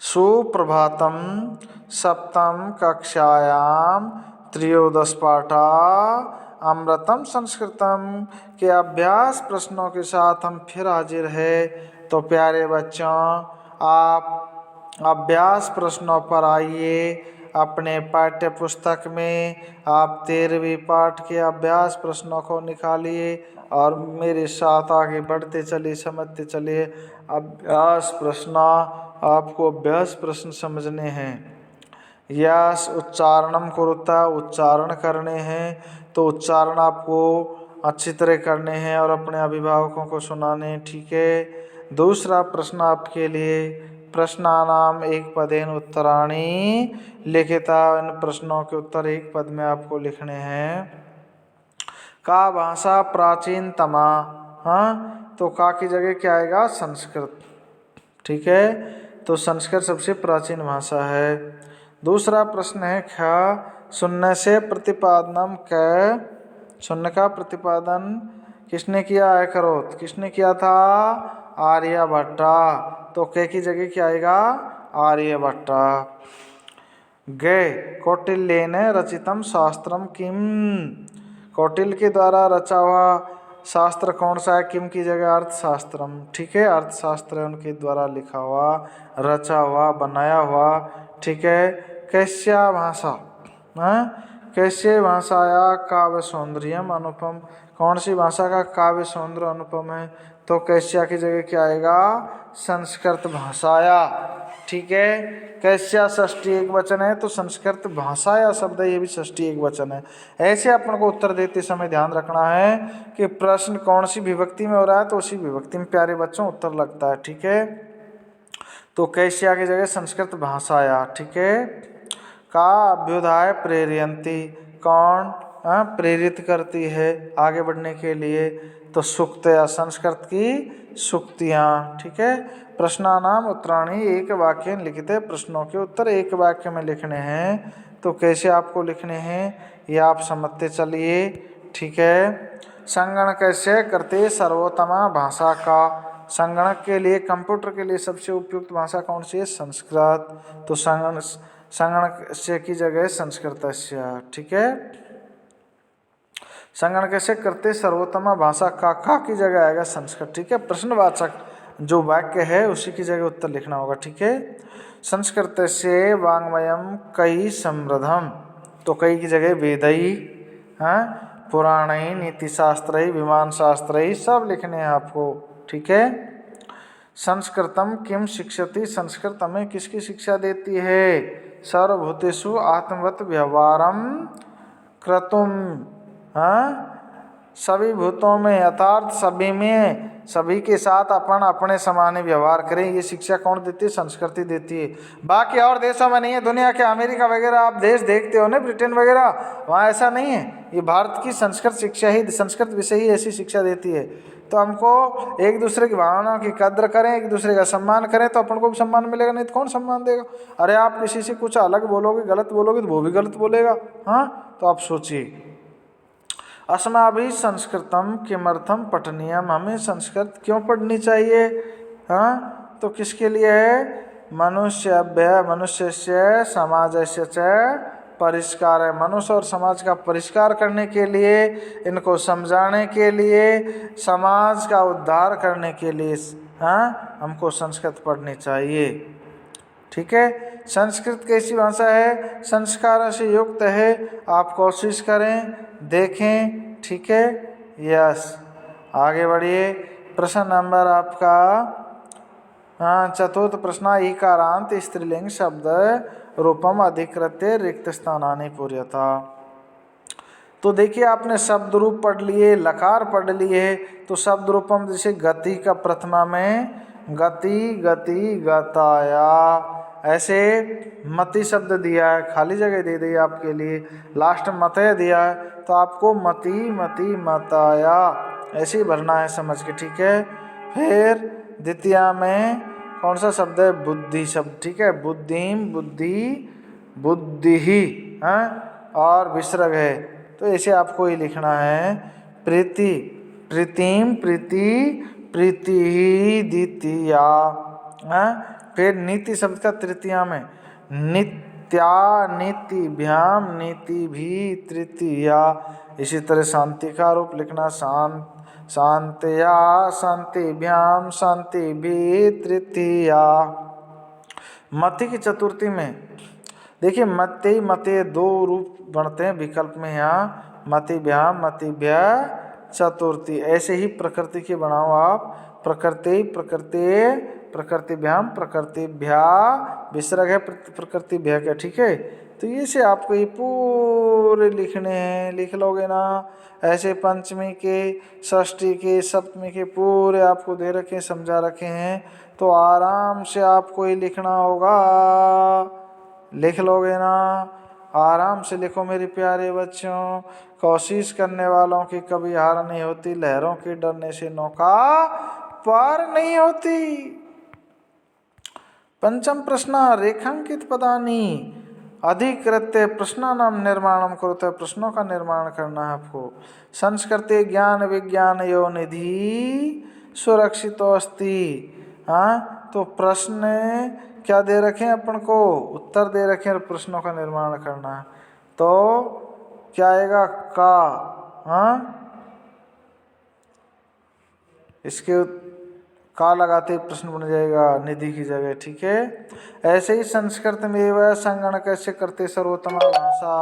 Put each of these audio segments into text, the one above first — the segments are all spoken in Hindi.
सुप्रभातम सप्तम कक्षायां त्रयोदश पाठा अमृतम संस्कृतम के अभ्यास प्रश्नों के साथ हम फिर हाजिर है। तो प्यारे बच्चों, आप अभ्यास प्रश्नों पर आइए। अपने पाठ्य पुस्तक में आप 13वीं पाठ के अभ्यास प्रश्नों को निकालिए और मेरे साथ आगे बढ़ते चलिए, समझते चलिए। अभ्यास प्रश्न आपको अभ्यास प्रश्न समझने हैं। यस उच्चारणम कुरुता, उच्चारण करने हैं। तो उच्चारण आपको अच्छी तरह करने हैं और अपने अभिभावकों को सुनाने हैं, ठीक है। दूसरा प्रश्न आपके लिए, प्रश्नानाम एक पदेन उत्तराणी लिखिता। इन प्रश्नों के उत्तर एक पद में आपको लिखने हैं। का भाषा प्राचीनतमा, हाँ, तो का की जगह क्या आएगा? संस्कृत, ठीक है। तो संस्कृत सबसे प्राचीन भाषा है। दूसरा प्रश्न है ख शून्य से प्रतिपादनम क, शून्य का प्रतिपादन किसने किया है? करोत, किसने किया था? आर्यभट्टा। तो क की जगह क्या आएगा? आर्यभट्टा। गे कौटिल्येन रचितम शास्त्रम किम, कौटिल्य के द्वारा रचा हुआ शास्त्र कौन सा है? किम की जगह अर्थशास्त्रम, ठीक है। अर्थशास्त्र उनके द्वारा लिखा हुआ, रचा हुआ, बनाया हुआ, ठीक है। कैस्या भाषा, कैसे भाषाया काव्य सौंदर्यम अनुपम, कौन सी भाषा का काव्य सौंदर्य अनुपम है? तो कैस्या की जगह क्या आएगा? संस्कृत भाषाया, ठीक है। कैस्या षष्ठी एक वचन है, तो संस्कृत भाषाया शब्द है, ये भी षष्ठी एक वचन है। ऐसे अपन को उत्तर देते समय ध्यान रखना है कि प्रश्न कौन सी विभक्ति में हो रहा है, तो उसी विभक्ति में प्यारे बच्चों उत्तर लगता है, ठीक है। तो कैस्या की जगह संस्कृत भाषाया, ठीक है। का अभ्युदय प्रेरयंती, कौन प्रेरित करती है आगे बढ़ने के लिए? तो सूक्तया, संस्कृत की सूक्तियाँ, ठीक है। प्रश्नानाम उत्तराणी एक वाक्य लिखिते, प्रश्नों के उत्तर एक वाक्य में लिखने हैं। तो कैसे आपको लिखने हैं ये आप समझते चलिए, ठीक है। संगणक कैसे करते सर्वोत्तमा भाषा का, संगणक के लिए, कंप्यूटर के लिए सबसे उपयुक्त भाषा कौन सी है? संस्कृत। तो संगणक से की जगह संस्कृत, ठीक है। संगणक कैसे करते सर्वोत्तम भाषा का की जगह आएगा संस्कृत, ठीक है। प्रश्नवाचक जो वाक्य है उसी की जगह उत्तर लिखना होगा, ठीक है। संस्कृत से वाङ्मयम कई समृद्धम, तो कई की जगह वेदई, पुराणई, नीतिशास्त्र, विमान शास्त्र, सब लिखने हैं आपको, ठीक है। संस्कृतम किम शिक्षति, संस्कृत हमें किसकी शिक्षा देती है? सर्वभूतेषु आत्मवत व्यवहारम क्रतुम, सभी भूतों में यथार्थ सभी में, सभी के साथ अपन अपने समान व्यवहार करें, ये शिक्षा कौन देती है? संस्कृति देती है। बाकी और देशों में नहीं है, दुनिया के अमेरिका वगैरह आप देश देखते हो ना, ब्रिटेन वगैरह, वहाँ ऐसा नहीं है। ये भारत की संस्कृत शिक्षा ही, संस्कृत विषय ही ऐसी शिक्षा देती है। तो हमको एक दूसरे की भावनाओं की कद्र करें, एक दूसरे का सम्मान करें, तो अपन को भी सम्मान मिलेगा, नहीं तो कौन सम्मान देगा? अरे आप किसी से कुछ अलग बोलोगे, गलत बोलोगे, तो वो भी गलत बोलेगा, हाँ। तो आप सोचिए, अस्माभिः संस्कृतम किमर्थम पठनीयम, हमें संस्कृत क्यों पढ़नी चाहिए? हाँ, तो किसके लिए है? मनुष्य से समाजस्य च परिष्कार है, मनुष्य और समाज का परिष्कार करने के लिए, इनको समझाने के लिए, समाज का उद्धार करने के लिए, हाँ, हमको संस्कृत पढ़नी चाहिए, ठीक है। संस्कृत कैसी भाषा है? संस्कारों से युक्त है। आप कोशिश करें, देखें, ठीक है। यस, आगे बढ़िए। प्रश्न नंबर आपका चतुर्थ प्रश्न, इकारांत स्त्रीलिंग शब्द रूपम अधिकृत्य रिक्त स्थानानि पूर्यता। तो देखिए, आपने शब्द रूप पढ़ लिए, लकार पढ़ लिए, तो शब्द रूपम जैसे गति का प्रथमा में गति, गति, गताया, ऐसे मति शब्द दिया है, खाली जगह दे दी आपके लिए, लास्ट मतय दिया है, तो आपको मति, मति, मताया ऐसे ही भरना है समझ के, ठीक है। फिर द्वितीय में कौन सा शब्द है? बुद्धि शब्द, ठीक है। बुद्धिम, बुद्धि, बुद्धि ही, और विसर्ग है, तो ऐसे आपको ही लिखना है। प्रीति, प्रीतिम, प्रीति, प्रीति ही द्वितीया, फिर नीति शब्द का तृतीया में नित्या, नीतिभ्याम, नीति भी तृतीया। इसी तरह शांति का रूप लिखना शांतया, शांतिभ्याम, शांति भी तृतीया। मति की चतुर्थी में देखिए मते मते दो रूप बनते हैं विकल्प में, यहाँ मतिभ्याम, मतिभ्य चतुर्थी। ऐसे ही प्रकृति के बनाओ आप, प्रकृति, प्रकृति, प्रकृतिभ्याम, प्रकृतिभ्या, विसर्ग है प्रकृतिभ्या का, ठीक है। तो ये से आपको ये पूरे लिखने हैं, लिख लोगे ना। ऐसे पंचमी के, षष्ठी के, सप्तमी के पूरे आपको दे रखे, समझा रखे हैं, तो आराम से आपको ये लिखना होगा। लिख लोगे ना, आराम से लिखो मेरे प्यारे बच्चों। कोशिश करने वालों की कभी हार नहीं होती, लहरों के डरने से नौका पार नहीं होती। पंचम प्रश्न रेखांकित पदानी अधिकृत्य प्रश्नानां निर्माणं कुरुते, प्रश्नों का निर्माण करना है आपको। संस्कृते ज्ञान विज्ञान यो निधि सुरक्षितो अस्ति। हाँ, तो प्रश्न क्या दे रखे हैं अपन को, उत्तर दे रखे हैं, प्रश्नों का निर्माण करना है। तो क्या आएगा का, हाँ इसके का लगाते ही प्रश्न बन जाएगा निधि की जगह, ठीक है। ऐसे ही संस्कृत में वह संगण कैसे करते सर्वोत्तम भाषा,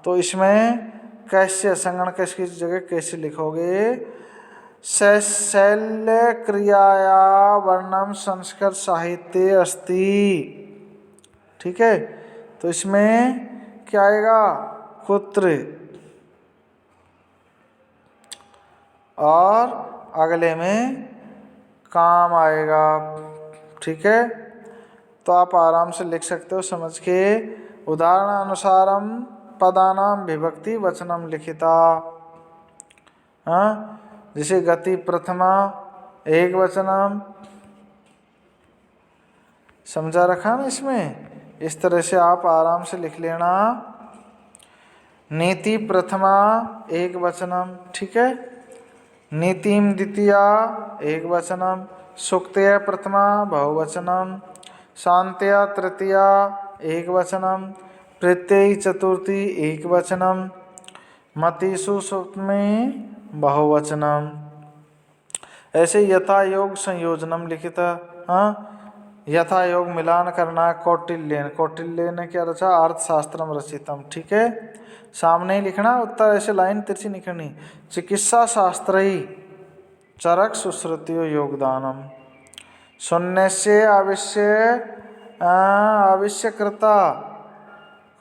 तो इसमें कैसे संगण कैसे की जगह कैसे लिखोगे, शैल्य क्रियाया वर्णम संस्कृत साहित्य अस्ति, ठीक है। तो इसमें क्या आएगा कुत्र, और अगले में काम आएगा, ठीक है। तो आप आराम से लिख सकते हो समझ के। उदाहरण अनुसारम पदानाम विभक्ति वचनम लिखिता। हाँ, जैसे गति प्रथमा एक वचनम, समझा रखा ना इसमें। इस तरह से आप आराम से लिख लेना। नीति प्रथमा एक वचनम, ठीक है। नीतिम द्वितीया एक वचनम, सुक्तया प्रथमा बहुवचनम, शांतया तृतीया एक वचनम, प्रत्ययी चतुर्थी एक वचनम, मतिषु सप्तमी बहुवचनम। ऐसे यथा योग संयोजनम लिखित। हाँ, यथा योग मिलान करना। कौटिल्यन, कौटिल्य ने क्या रचा, अर्थशास्त्रम रचितम, ठीक है। सामने ही लिखना उत्तर, ऐसे लाइन तिरछी लिखनी। चिकित्सा शास्त्री चरक सुश्रुतियो योगदानम, शून्य से आविष्यकृता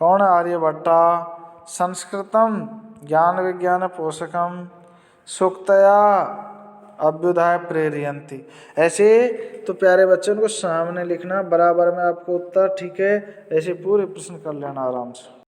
कौन, आर्यभट्टा। संस्कृतम ज्ञान विज्ञान पोषकम, सूक्तया अभ्युदय प्रेरयन्ति। ऐसे तो प्यारे बच्चों को सामने लिखना बराबर में आपको उत्तर, ठीक है। ऐसे पूरे प्रश्न कर लेना आराम से।